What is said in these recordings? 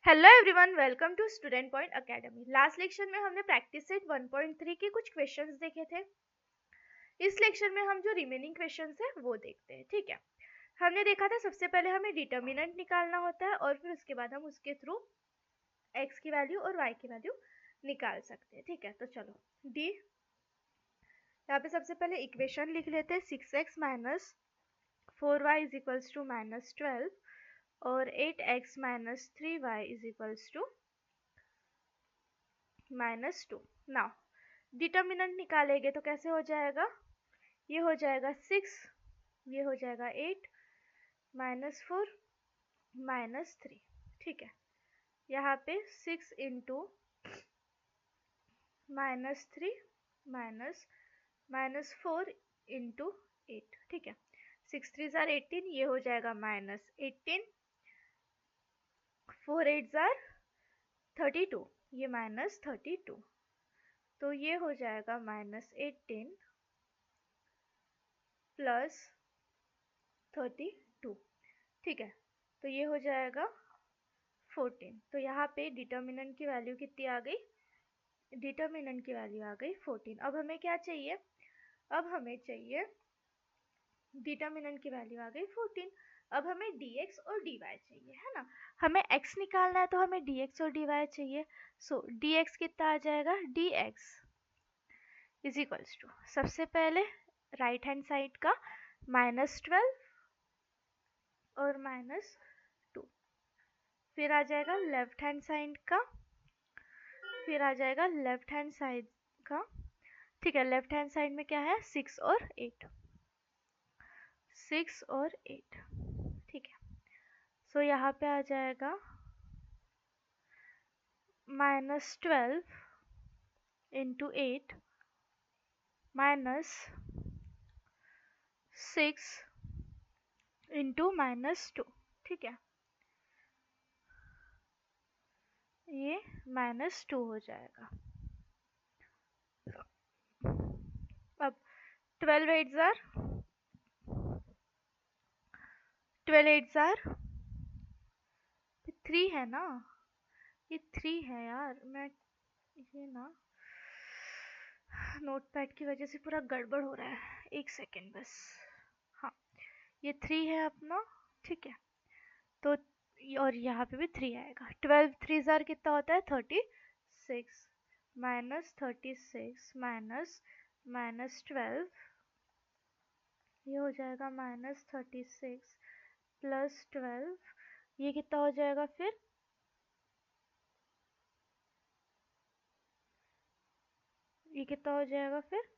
Hello everyone, welcome to Student Point Academy. Last lecture में हमने practice set 1.3 के कुछ क्वेश्चंस देखे थे। इस लेक्चर में हम जो रिमेनिंग क्वेश्चंस है वो देखते हैं। ठीक है, हमने देखा था सबसे पहले हमें डिटर्मिनेंट निकालना होता है और फिर उसके बाद हम उसके थ्रू x की वैल्यू और y की वैल्यू निकाल सकते हैं। ठीक है, तो चलो डी यहाँ पे सबसे पहले इक्वेशन लिख लेते हैं। 6x minus 4y is equals to minus 12 और 8x minus 3y is equals to -2। Now determinant निकालेंगे तो कैसे हो जाएगा? ये हो जाएगा 6, ये हो जाएगा 8, -4 -3। ठीक है, यहाँ पे 6 इंटू -3 -4 इंटू 8। ठीक है, 6 3 जार 18, ये हो जाएगा -18, 4 8 जार 32, ये -32, तो ये हो जाएगा -18 प्लस 32। ठीक है, तो ये हो जाएगा 14। तो यहाँ पे डिटर्मिनेंट की वैल्यू कितनी आ गई? डिटर्मिनेंट की वैल्यू आ गई 14। अब हमें क्या चाहिए? अब हमें चाहिए डिटर्मिनेंट की वैल्यू आ गई 14। अब हमें dx और dy चाहिए, है ना? हमें x निकालना है तो हमें dx और dy चाहिए। सो dx कितना आ जाएगा? dx इज इक्वल्स टू, सबसे पहले राइट हैंड साइड का -12 और -2, फिर आ जाएगा लेफ्ट हैंड साइड का, फिर आ जाएगा लेफ्ट हैंड साइड का। ठीक है, लेफ्ट हैंड साइड में क्या है? 6 और 8, 6 और 8। ठीक है, सो यहाँ पे आ जाएगा -12 इंटू 8 -6 इंटू -2। ठीक है, ये -2 हो जाएगा। अब 12 8 जार 3 है ना? ये 3 है यार, मैं ये ना नोटपैड की वजह से पूरा गड़बड़ हो रहा है। एक सेकेंड बस। हाँ, ये 3 है अपना। ठीक है, तो और यहाँ पे भी 3 आएगा। 12 3 जार कितना होता है? 36 -36 -12, ये हो जाएगा -36 प्लस 12, ये कितना हो जाएगा फिर? ये कितना हो जाएगा फिर?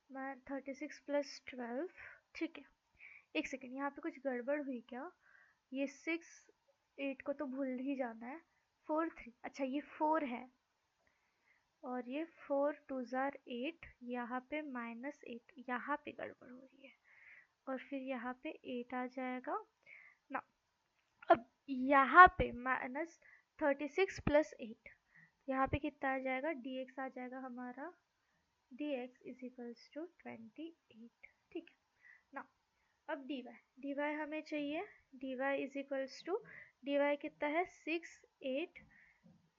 36 प्लस 12। ठीक है, एक सेकेंड, यहाँ पे कुछ गड़बड़ हुई क्या? ये 6 8 को तो भूल ही जाना है। 4 3, अच्छा ये 4 है और ये 4 2 जार 8, यहाँ पे -8, यहाँ पे गड़बड़ हो रही है और फिर यहाँ पे 8 आ जाएगा ना। अब यहाँ पे -36 प्लस 8, यहाँ पे कितना आ जाएगा? dx आ जाएगा हमारा, dx इज इक्वल्स टू 28। ठीक है ना। अब dy हमें चाहिए। dy is equals to, dy कितना है? 6 8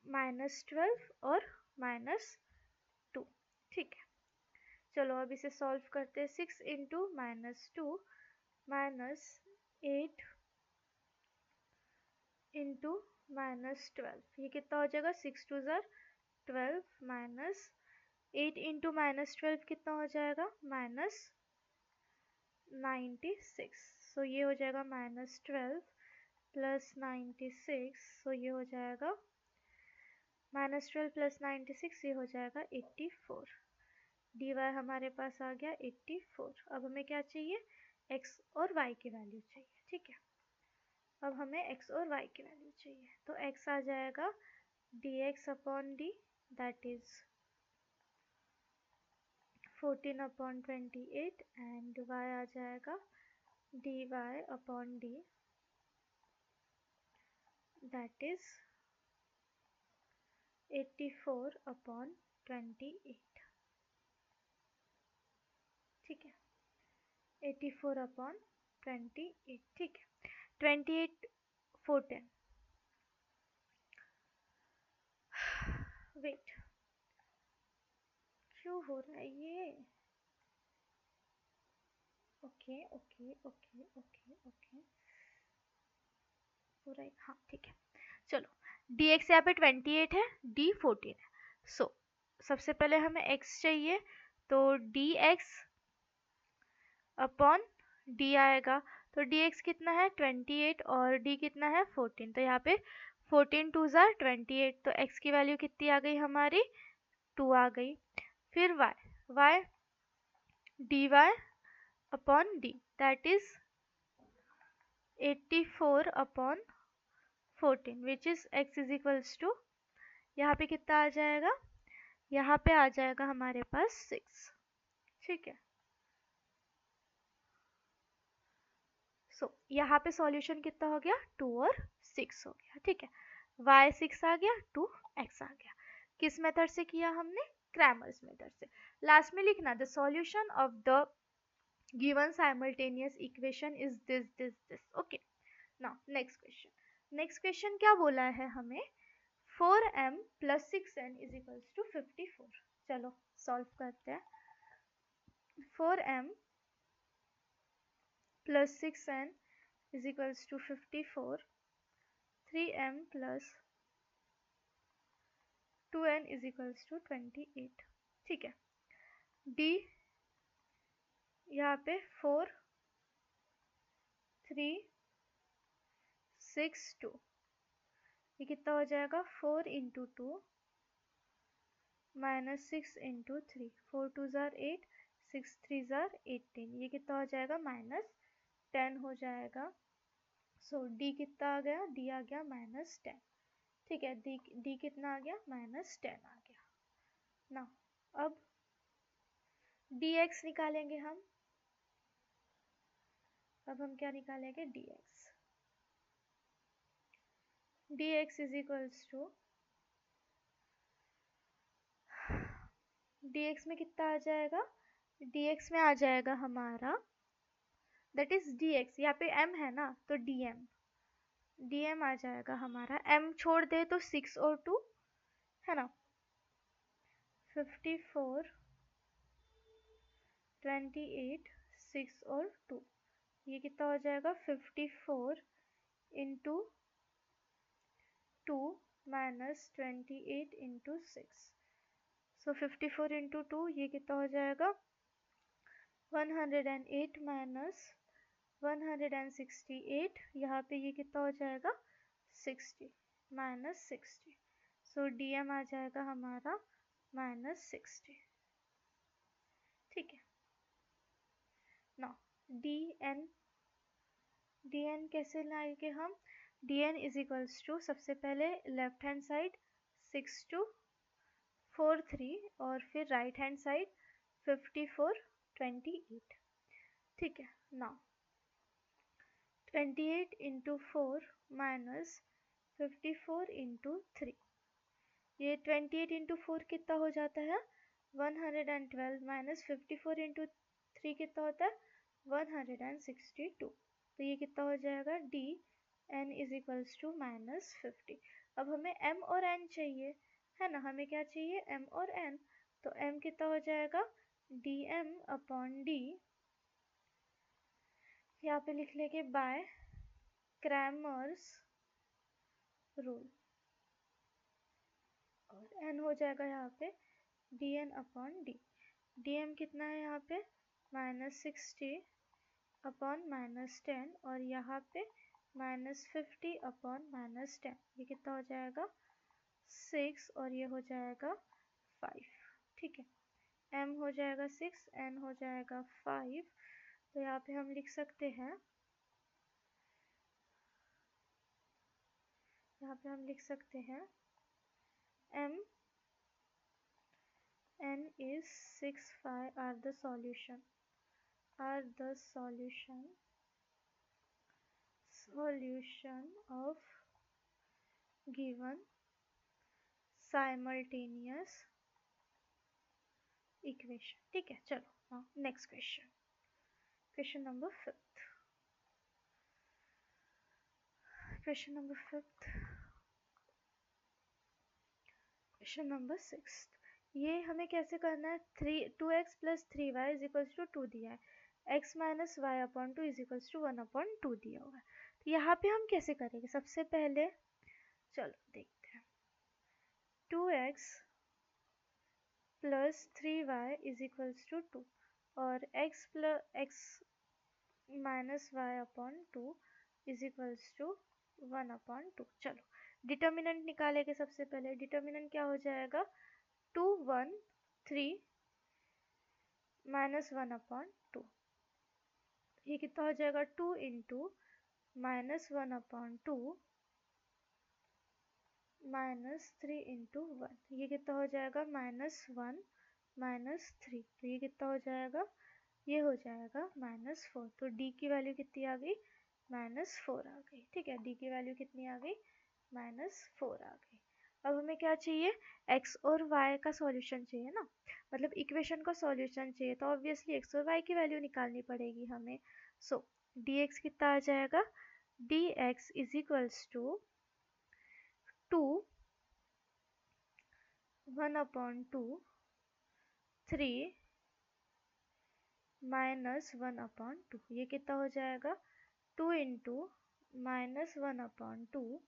-12 और -2। ठीक है, चलो अब इसे सॉल्व करते हैं। 6 इंटू -2 -8 इंटू -12, ये कितना हो जाएगा? 6 2 जार 12 -8 इंटू -12 कितना हो जाएगा? -96। सो ये हो जाएगा -12 प्लस 96, सो ये हो जाएगा -12 प्लस 96, ये हो जाएगा 84। dy हमारे पास आ गया 84। अब हमें क्या चाहिए? x और y की वैल्यू चाहिए। ठीक है, अब हमें x और y की वैल्यू चाहिए, तो x आ जाएगा dx upon d, that is 14 upon 28, and y आ जाएगा dy upon d, that is 84 upon 28। ठीक है, 84 अपॉन 28। ठीक है, 28 4 10, वेट, क्यों हो रहा है ये? Okay okay okay okay okay, पूरा हाँ ठीक है। चलो डी एक्स यहाँ पे 28 है, डी 14 है। सो सबसे पहले हमें x चाहिए, तो डी एक्स अपॉन डी आएगा। तो डी एक्स कितना है 28 और डी कितना है 14, तो यहाँ पे 14 टू ज़ार 28, तो x की वैल्यू कितनी आ गई हमारी 2 आ गई। फिर y D Y upon D that is 84 upon 14 which is x is equals to, यहाँ पे कितना आ जाएगा, यहाँ पे आ जाएगा हमारे पास 6। ठीक है, यहाँ पे सॉल्यूशन कितना हो गया 2 और 6 हो गया। ठीक है, y 6 आ गया, 2 x आ गया। किस मेथड से किया हमने, क्रैमर्स मेथड से। लास्ट में लिखना the solution of the given simultaneous equation is this. Okay, now next question क्या बोला है हमें, 4m plus 6n is equals to 54। चलो सॉल्व करते हैं। 4m plus 6n is equals to 54, 3m plus 2n is equals to 28। ठीक है, d यहाँ पे 4 3 6 2, ये कितना हो जाएगा 4 इंटू 2 माइनस 6 इंटू 3, 4 2 ज़ार 8, 6 3 ज़ार 18, ये कितना हो जाएगा माइनस 10 हो जाएगा। सो d कितना आ गया, d आ गया माइनस 10। ठीक है, d कितना आ गया माइनस 10 आ गया। ना अब dx निकालेंगे हम। अब हम क्या निकालेंगे, dx is equals to, dx में कितना आ जाएगा, dx में आ जाएगा हमारा दैट इज dx, यहाँ पे m है ना तो dm आ जाएगा हमारा, m छोड़ दे तो 6 और 2 है ना, 54 28 6 और 2, ये कितना हो जाएगा 54 इंटू 2 माइनस 28 इंटू 6। सो 54 इंटू 2 ये कितना हो जाएगा 108 माइनस 168, यहाँ पे ये कितना हो जाएगा 60 माइनस 60। सो डीएम आ जाएगा हमारा माइनस 60। ठीक है, नाउ dn कैसे लाएंगे हम, dn इज इक्वल्स टू, सबसे पहले लेफ्ट हैंड साइड 6 2 4 3 और फिर राइट हैंड साइड 54 28। ठीक है, नाउ 28 इंटू 4 माइनस 54 इंटू 3, ये 28 इंटू 4 कितना हो जाता है 112 माइनस 54 इंटू 3 कितना होता है 162, तो ये कितना हो जाएगा D N is equals to minus 50। अब हमें m और n चाहिए है ना, हमें क्या चाहिए m और n, तो m कितना हो जाएगा डी एम अपॉन डी, यहाँ पे लिख लेंगे बाय क्रैमर्स रूल, और n हो जाएगा यहाँ पे D N upon D, D M कितना है यहाँ पे माइनस 60 अपॉन माइनस 10 और यहाँ पे माइनस 50 अपॉन माइनस 10, ये कितना हो जाएगा 6 और ये हो जाएगा 5। ठीक है, m हो जाएगा 6, n हो जाएगा 5, तो यहाँ पे हम लिख सकते हैं, यहाँ पे हम लिख सकते हैं m n is 6 5 are the solution of given simultaneous equation। ठीक है, चलो next question number 5। Question number 5, question number 6, ये हमें कैसे करना है, 2x plus 3y is equals to 2 दिया है, x minus Y upon 2 is equals to 1 upon 2 दिया हुआ है। तो यहाँ पे हम कैसे करेंगे, सबसे पहले चलो देखते हैं, 2x plus 3y is equals to 2 और x minus Y upon 2 is equals to 1 upon 2। चलो डिटर्मिनेंट निकालेंगे, सबसे पहले डिटर्मिनेंट क्या हो जाएगा, 2 1 3 माइनस 1 अपॉन 2, ये कितना हो जाएगा, 2 into minus 1 upon 2 minus 3 into 1, ये कितना हो जाएगा, -1 -3, तो ये कितना हो जाएगा, ये हो जाएगा -4। तो d की वैल्यू कितनी आ गई, -4 आ गई। ठीक है, d की वैल्यू कितनी आ गई, -4 आ गई। अब हमें क्या चाहिए, x और y का सॉल्यूशन चाहिए ना, मतलब इक्वेशन का सॉल्यूशन चाहिए, तो ऑब्वियसली x और y की वैल्यू निकालनी पड़ेगी हमें। सो dx कितना आ जाएगा, dx is equals to 2 1 upon 2 3 minus 1 upon 2, ये कितना हो जाएगा, 2 into minus 1 upon 2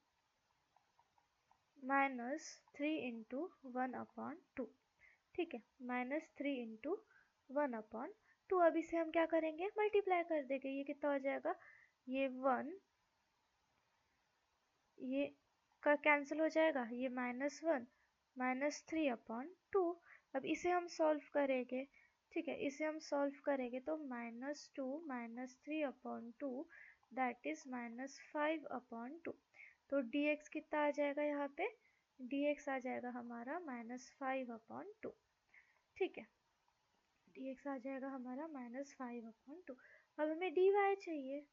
minus 3 into 1 upon 2। ठीक है, -3 इंटू 1 अपॉन 2। अब इसे हम क्या करेंगे, मल्टीप्लाई कर देंगे, ये कितना हो जाएगा, ये 1 ये का कैंसिल हो जाएगा, ये -1 -3 अपॉन 2। अब इसे हम सॉल्व करेंगे, ठीक है, इसे हम सॉल्व करेंगे तो -2 -3 अपॉन 2 दैट इज -5 अपॉन 2। तो dx कितना आ जाएगा, यहाँ पे dx आ जाएगा हमारा -5 अपॉन 2। ठीक है, dx आ जाएगा हमारा -5 अपॉन 2। अब हमें dy चाहिए,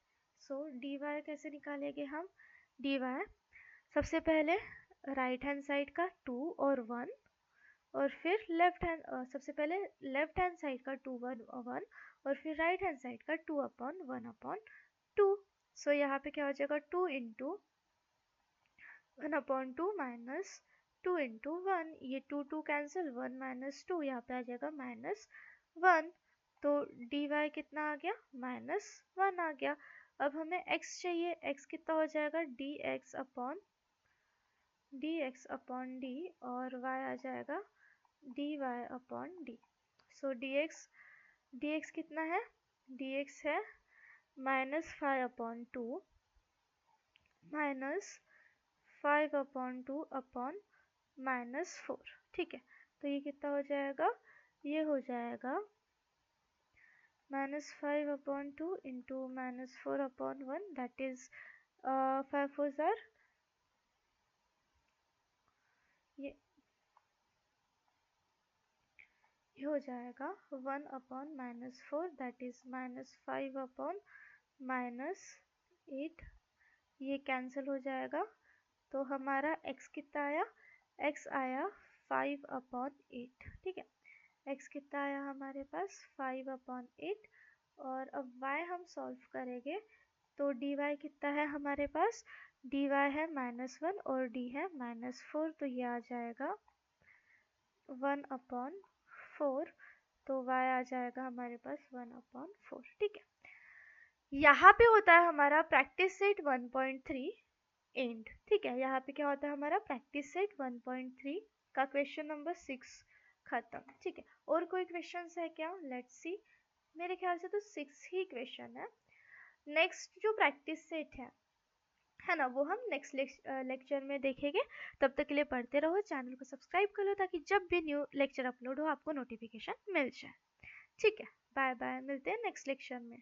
सो dy कैसे निकालेंगे हम, dy सबसे पहले राइट हैंड साइड का 2 और 1 और फिर लेफ्ट हैंड, सबसे पहले लेफ्ट हैंड साइड का 2 1 1 और फिर राइट हैंड साइड का 2 अपॉन 1 अपॉन 2। सो यहाँ पे क्या हो जाएगा, 2 इंटू 1 अपॉन 2 माइनस 2 इंटू 1, ये 2 2 कैंसिल, 1 माइनस 2, यहाँ पे आ जाएगा -1। तो dy कितना आ गया, -1 आ गया। अब हमें x चाहिए, x कितना हो जाएगा, dx अपॉन d और y आ जाएगा dy अपॉन d। सो dx कितना है, dx है -5 अपॉन 2 -5 अपॉन 2 अपॉन -4। ठीक है, तो ये कितना हो जाएगा, ये हो जाएगा -5 upon 2 into -4 upon 1 that is 5 4 ज़ार, ये हो जाएगा 1 अपॉन -4 दैट इज -5 अपॉन -8, ये कैंसिल हो जाएगा। तो हमारा x कितना आया, x आया 5 अपॉन 8। ठीक है, x कितना आया हमारे पास, 5 अपॉन 8। और अब y हम सॉल्व करेंगे, तो dy कितना है हमारे पास, dy है -1 और d है -4, तो ये आ जाएगा 1 अपॉन 4, तो y आ जाएगा हमारे पास 1 अपॉन 4। ठीक है, यहाँ पे होता है हमारा प्रैक्टिस सेट 1.3 एंड। ठीक है, यहाँ पे क्या होता है हमारा प्रैक्टिस सेट 1.3 का क्वेश्चन नंबर 6 खत्म। ठीक है, और कोई क्वेश्चन है क्या, लेट्स सी, मेरे ख्याल से तो 6 ही क्वेश्चन है। नेक्स्ट जो प्रैक्टिस सेट है ना, वो हम नेक्स्ट लेक्चर में देखेंगे। तब तक के लिए पढ़ते रहो, चैनल को सब्सक्राइब कर लो ताकि जब भी न्यू लेक्चर अपलोड हो आपको नोटिफिकेशन मिल जाए। ठीक है, बाय बाय, मिलते हैं नेक्स्ट लेक्चर में।